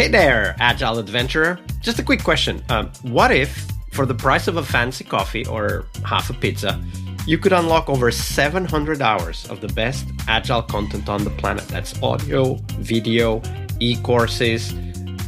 Hey there, Agile Adventurer. Just a quick question. What if, for the price of a fancy coffee or half a pizza, you could unlock over 700 hours of the best Agile content on the planet? That's audio, video, e-courses,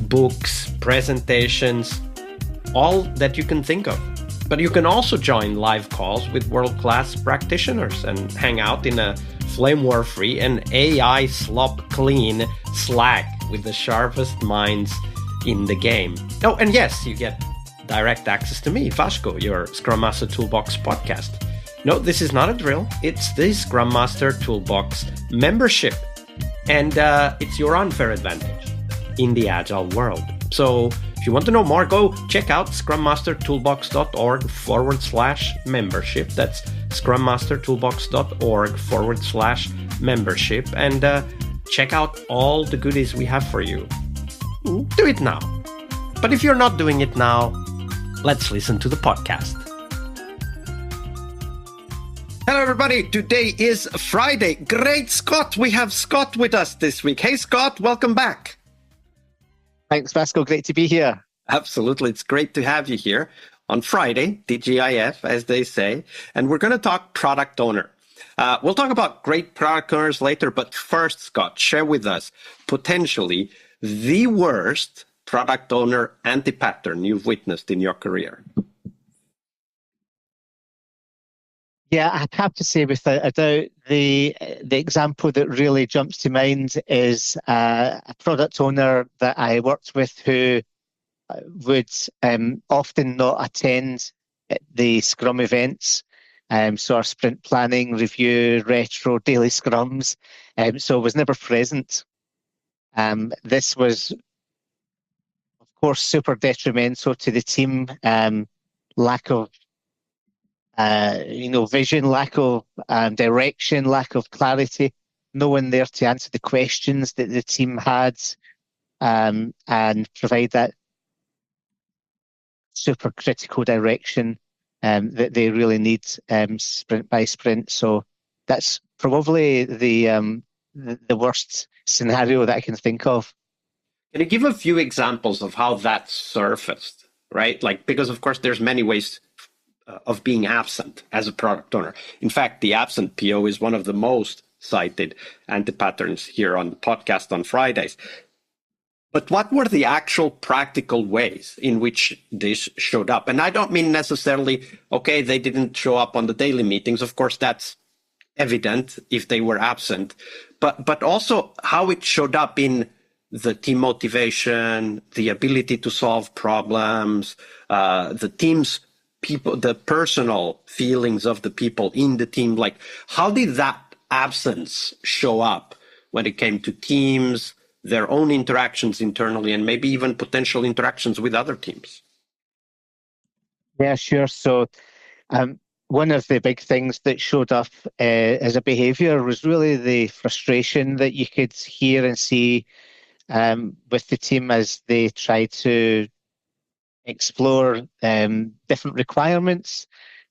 books, presentations, all that you can think of. But you can also join live calls with world-class practitioners and hang out in a flame war-free and AI slop-clean Slack with the sharpest minds in the game. Oh, and yes, you get direct access to me, Vasco, your Scrum Master Toolbox podcast. No, this is not a drill. It's the Scrum Master Toolbox membership. And it's your unfair advantage in the Agile world. So if you want to know more, go check out scrummastertoolbox.org/membership. That's scrummastertoolbox.org/membership. And check out all the goodies we have for you. Do it now. But if you're not doing it now, let's listen to the podcast. Hello, everybody. Today is Friday. Great, Scott. We have Scott with us this week. Hey, Scott, welcome back. Thanks, Vasco. Great to be here. Absolutely. It's great to have you here on Friday, TGIF, as they say. And we're going to talk product owner. We'll talk about great product owners later. But first, Scott, share with us potentially the worst product owner anti-pattern you've witnessed in your career. Yeah, I'd have to say without a doubt, the example that really jumps to mind is a product owner that I worked with who would often not attend the Scrum events, so our sprint planning, review, retro, daily Scrums, so was never present. This was, of course, super detrimental to the team, lack of vision, lack of direction, lack of clarity, no one there to answer the questions that the team had, and provide that super critical direction that they really need sprint by sprint. So that's probably the worst scenario that I can think of. Can you give a few examples of how that surfaced, right? Like, because of course there's many ways of being absent as a product owner. In fact, the absent PO is one of the most cited anti-patterns here on the podcast on Fridays. But what were the actual practical ways in which this showed up? And I don't mean necessarily, okay, they didn't show up on the daily meetings. Of course, that's evident if they were absent, but also how it showed up in the team motivation, the ability to solve problems, the team's people, the personal feelings of the people in the team. Like, how did that absence show up when it came to teams, their own interactions internally, and maybe even potential interactions with other teams? Yeah, sure. So one of the big things that showed up as a behavior was really the frustration that you could hear and see with the team as they try to explore different requirements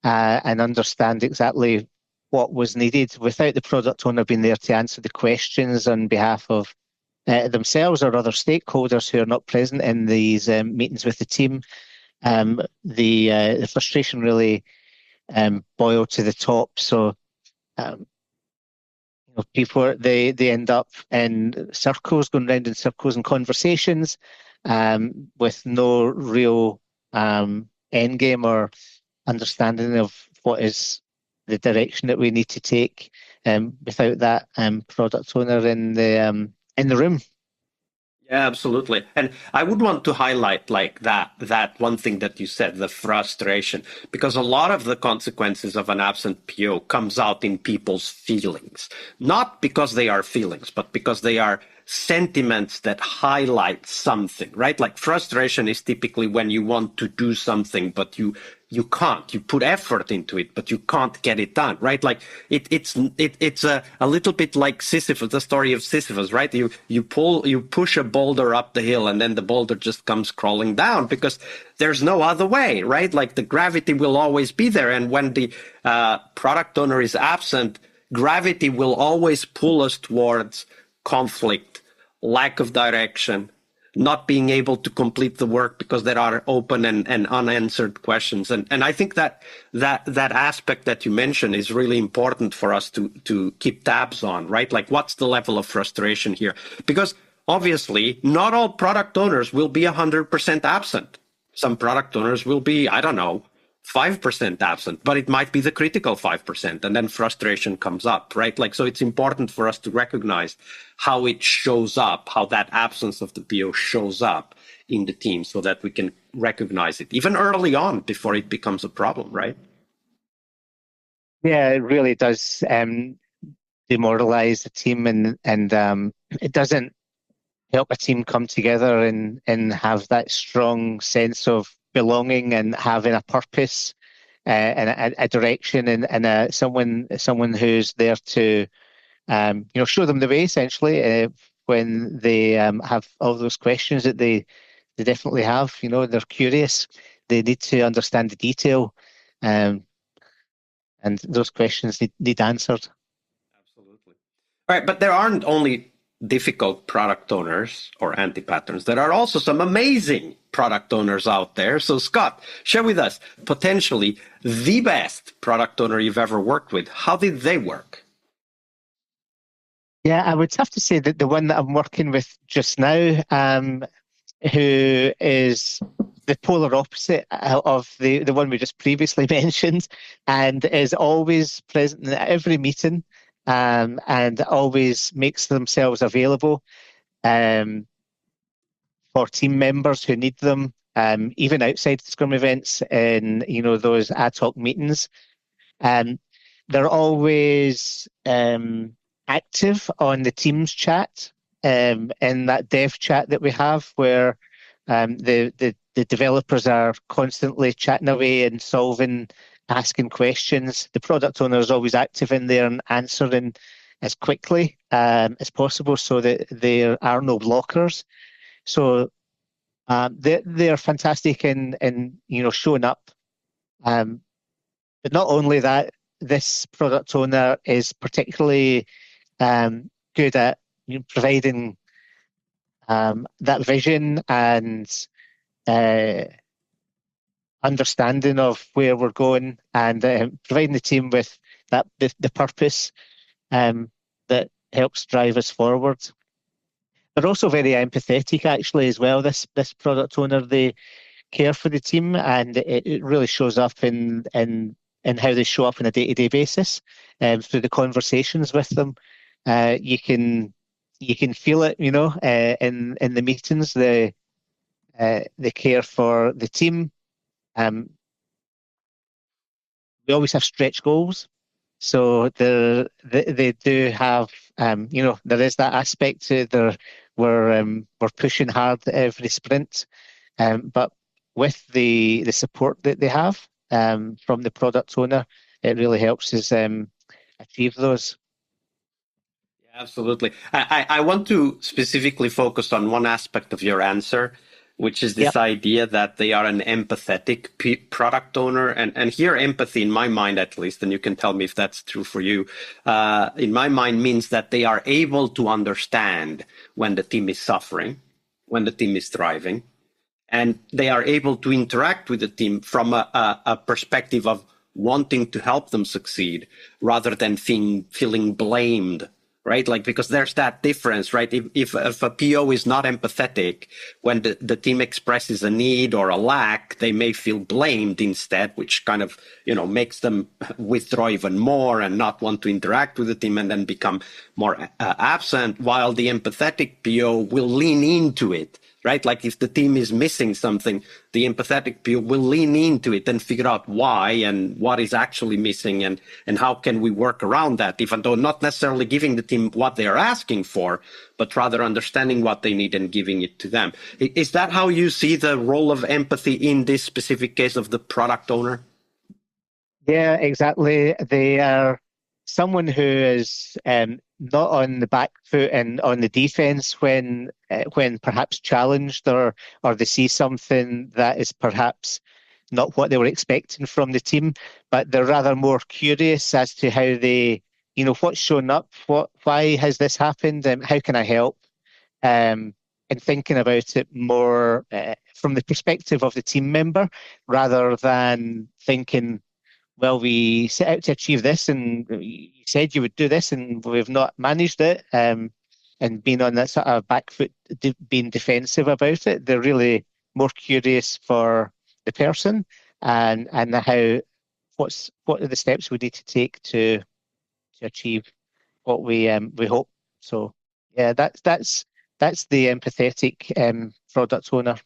and understand exactly what was needed without the product owner being there to answer the questions on behalf of themselves or other stakeholders who are not present in these meetings with the team. The frustration really boiled to the top. So people they end up in circles, going round in circles in conversations, with no real end game or understanding of what is the direction that we need to take, without that product owner in the room. Yeah, absolutely. And I would want to highlight like that one thing that you said, the frustration, because a lot of the consequences of an absent PO comes out in people's feelings, not because they are feelings, but because they are sentiments that highlight something, right? Like frustration is typically when you want to do something, but you can't. You put effort into it, but you can't get it done, right? Like it's a little bit like Sisyphus, the story of Sisyphus, right? You push a boulder up the hill, and then the boulder just comes crawling down because there's no other way, right? Like the gravity will always be there, and when the product owner is absent, gravity will always pull us towards conflict, lack of direction, not being able to complete the work because there are open and unanswered questions. And I think that aspect that you mentioned is really important for us to keep tabs on, right? Like, what's the level of frustration here? Because obviously, not all product owners will be 100% absent. Some product owners will be, I don't know, 5% absent, but it might be the critical 5%, and then frustration comes up, right? Like, so it's important for us to recognize how it shows up, how that absence of the PO shows up in the team, so that we can recognize it even early on before it becomes a problem, right? Yeah, it really does demoralize the team, and it doesn't help a team come together and have that strong sense of belonging and having a purpose and a direction and someone who's there to show them the way essentially when they have all those questions that they definitely have. They're curious, they need to understand the detail, um, and those questions need answered. Absolutely. All right, but there aren't only difficult product owners or anti-patterns. There are also some amazing product owners out there. So Scott, share with us potentially the best product owner you've ever worked with. How did they work? Yeah, I would have to say that the one that I'm working with just now, who is the polar opposite of the one we just previously mentioned, and is always present at every meeting, and always makes themselves available um, for team members who need them, even outside Scrum events and those ad hoc meetings. Um, they're always active on the Teams chat, in that dev chat that we have, where the developers are constantly chatting away and solving, asking questions. The product owner is always active in there and answering as quickly as possible, so that there are no blockers. So they're fantastic in showing up. But not only that, this product owner is particularly good at providing that vision and uh, understanding of where we're going, and providing the team with the purpose um, that helps drive us forward. They're also very empathetic, actually, as well. This product owner, they care for the team, and it really shows up in how they show up on a day-to-day basis, through the conversations with them. You can feel it, in the meetings. They care for the team. Um, we always have stretch goals, so they do have, there is that aspect to their we're pushing hard every sprint, but with the support that they have from the product owner, it really helps us achieve those. Yeah, absolutely. I want to specifically focus on one aspect of your answer, which is this Yep. idea that they are an empathetic product owner. And here, empathy, in my mind at least, and you can tell me if that's true for you, in my mind means that they are able to understand when the team is suffering, when the team is thriving, and they are able to interact with the team from a perspective of wanting to help them succeed rather than feeling blamed, right? Like, because there's that difference, right? If a PO is not empathetic, when the team expresses a need or a lack, they may feel blamed instead, which kind of, makes them withdraw even more and not want to interact with the team, and then become more absent, while the empathetic PO will lean into it, right? Like, if the team is missing something, the empathetic PO will lean into it and figure out why and what is actually missing, and how can we work around that, even though not necessarily giving the team what they are asking for, but rather understanding what they need and giving it to them. Is that how you see the role of empathy in this specific case of the product owner? Yeah, exactly. They are someone who is not on the back foot and on the defense when perhaps challenged, or they see something that is perhaps not what they were expecting from the team, but they're rather more curious as to how what's shown up, why has this happened, how can I help? Um, and thinking about it more from the perspective of the team member rather than thinking, well, we set out to achieve this and you said you would do this and we've not managed it. And being on that sort of back foot, being defensive about it. They're really more curious for the person and how what are the steps we need to take to achieve what we hope. So yeah, that's the empathetic product owner.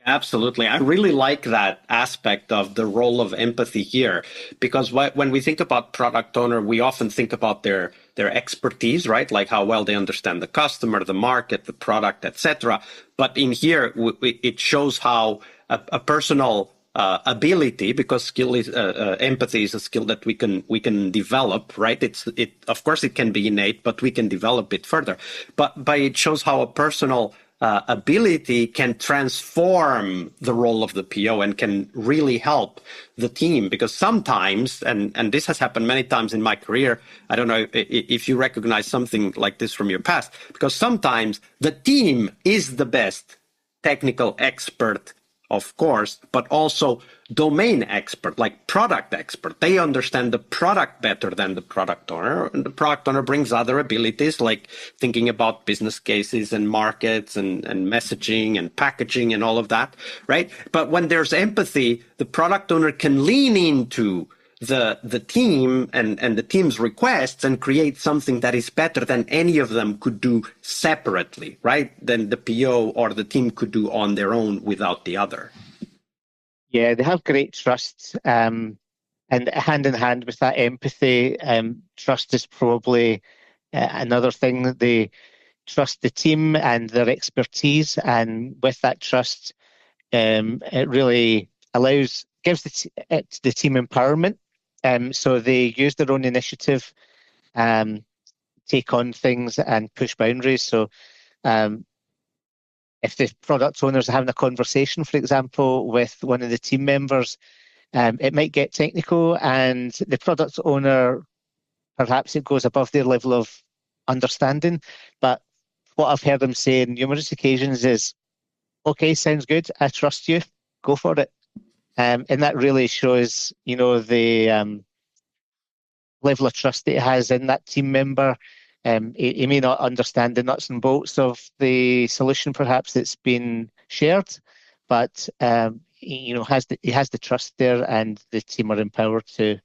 Absolutely. I really like that aspect of the role of empathy here, because when we think about product owner, we often think about their expertise, right? Like how well they understand the customer, the market, the product, etc. But in here, it shows how a personal ability, because skill is empathy is a skill that we can develop, right? It of course it can be innate, but we can develop it further. But it shows how a personal ability can transform the role of the PO and can really help the team. Because sometimes, and this has happened many times in my career, I don't know if you recognize something like this from your past, because sometimes the team is the best technical expert, of course, but also domain expert, like product expert. They understand the product better than the product owner. And the product owner brings other abilities like thinking about business cases and markets and messaging and packaging and all of that, right? But when there's empathy, the product owner can lean into the team and the team's requests and create something that is better than any of them could do separately, right? Than the PO or the team could do on their own without the other. Yeah, they have great trust. And hand in hand with that empathy, trust is probably another thing that they trust the team and their expertise. And with that trust, it really gives the team empowerment. So they use their own initiative, take on things and push boundaries. So if the product owners are having a conversation, for example, with one of the team members, it might get technical and the product owner, perhaps it goes above their level of understanding. But what I've heard them say on numerous occasions is, okay, sounds good. I trust you. Go for it. And that really shows, the level of trust that he has in that team member. He may not understand the nuts and bolts of the solution, perhaps that's been shared, but he has the trust there, and the team are empowered to,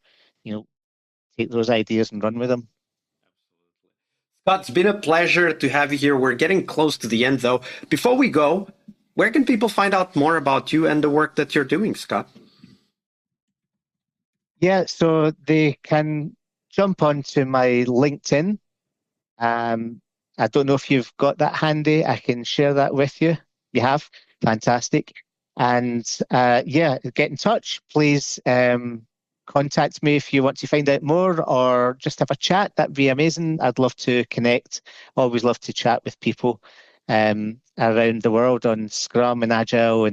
take those ideas and run with them. Scott, it's been a pleasure to have you here. We're getting close to the end, though. Before we go, where can people find out more about you and the work that you're doing, Scott? Yeah, so they can jump onto my LinkedIn. I don't know if you've got that handy. I can share that with you. You have? Fantastic. And get in touch. Please contact me if you want to find out more or just have a chat. That'd be amazing. I'd love to connect. Always love to chat with people around the world on Scrum and Agile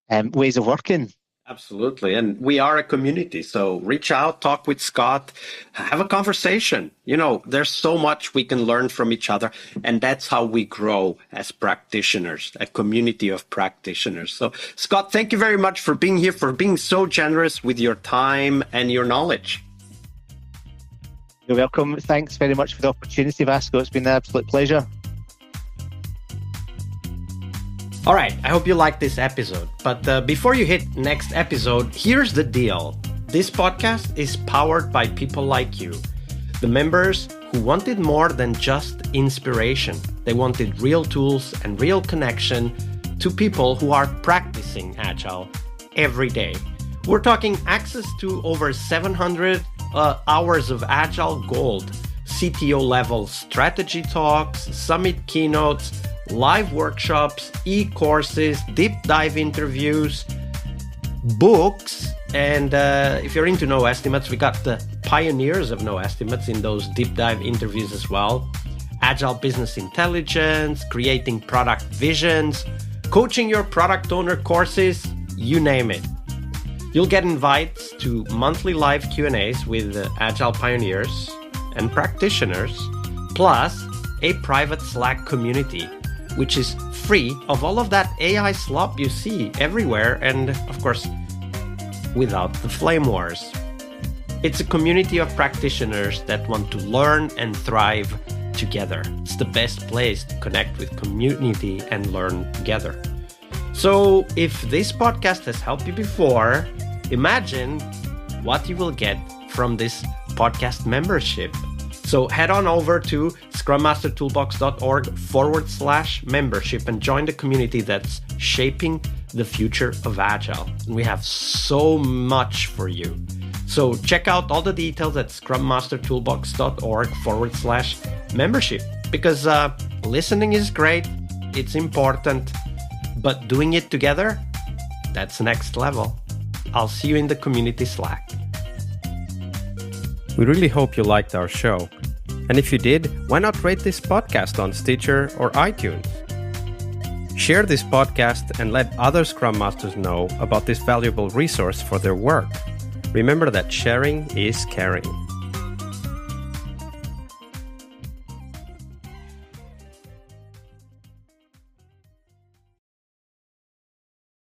and ways of working. Absolutely. And we are a community. So reach out, talk with Scott, have a conversation. There's so much we can learn from each other. And that's how we grow as practitioners, a community of practitioners. So Scott, thank you very much for being here, for being so generous with your time and your knowledge. You're welcome. Thanks very much for the opportunity, Vasco. It's been an absolute pleasure. All right, I hope you liked this episode. But before you hit next episode, here's the deal. This podcast is powered by people like you, the members who wanted more than just inspiration. They wanted real tools and real connection to people who are practicing Agile every day. We're talking access to over 700 hours of Agile Gold, CTO level strategy talks, summit keynotes, live workshops, e-courses, deep dive interviews, books, and if you're into no estimates, we got the pioneers of no estimates in those deep dive interviews as well. Agile business intelligence, creating product visions, coaching your product owner courses, you name it. You'll get invites to monthly live Q&As with Agile pioneers and practitioners, plus a private Slack community which is free of all of that AI slop you see everywhere, and of course, without the flame wars. It's a community of practitioners that want to learn and thrive together. It's the best place to connect with community and learn together. So if this podcast has helped you before, imagine what you will get from this podcast membership. So head on over to scrummastertoolbox.org/membership and join the community that's shaping the future of Agile. And we have so much for you. So check out all the details at scrummastertoolbox.org/membership, because listening is great, it's important, but doing it together, that's next level. I'll see you in the community Slack. We really hope you liked our show. And if you did, why not rate this podcast on Stitcher or iTunes? Share this podcast and let other Scrum Masters know about this valuable resource for their work. Remember that sharing is caring.